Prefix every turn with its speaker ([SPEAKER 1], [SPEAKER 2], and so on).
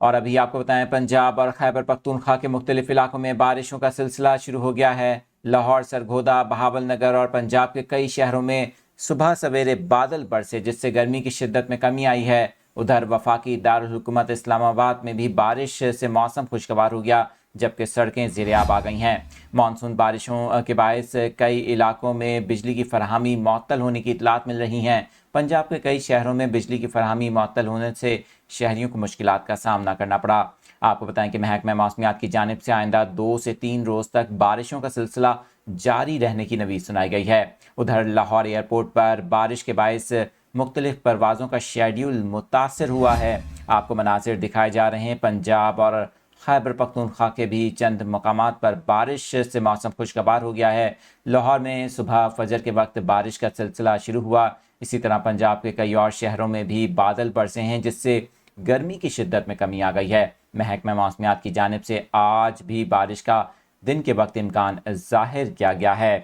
[SPEAKER 1] اور ابھی آپ کو بتائیں پنجاب اور خیبر پختونخوا کے مختلف علاقوں میں بارشوں کا سلسلہ شروع ہو گیا ہے۔ لاہور، سرگودا، بہاول نگر اور پنجاب کے کئی شہروں میں صبح سویرے بادل برسے جس سے گرمی کی شدت میں کمی آئی ہے۔ ادھر وفاقی دارالحکومت اسلام آباد میں بھی بارش سے موسم خوشگوار ہو گیا جبکہ سڑکیں زیر آب آ گئی ہیں۔ مانسون بارشوں کے باعث کئی علاقوں میں بجلی کی فراہمی معطل ہونے کی اطلاعات مل رہی ہیں۔ پنجاب کے کئی شہروں میں بجلی کی فراہمی معطل ہونے سے شہریوں کو مشکلات کا سامنا کرنا پڑا۔ آپ کو بتائیں کہ محکمہ موسمیات کی جانب سے آئندہ 2 سے 3 روز تک بارشوں کا سلسلہ جاری رہنے کی نوید سنائی گئی ہے۔ ادھر لاہور ایئرپورٹ پر بارش کے باعث مختلف پروازوں کا شیڈیول متاثر ہوا ہے۔ آپ کو مناظر دکھائے جا رہے ہیں۔ پنجاب اور خیبر پختونخوا کے بھی چند مقامات پر بارش سے موسم خوشگوار ہو گیا ہے۔ لاہور میں صبح فجر کے وقت بارش کا سلسلہ شروع ہوا۔ اسی طرح پنجاب کے کئی اور شہروں میں بھی بادل برسے ہیں جس سے گرمی کی شدت میں کمی آ گئی ہے۔ محکمہ موسمیات کی جانب سے آج بھی بارش کا دن کے وقت امکان ظاہر کیا گیا ہے۔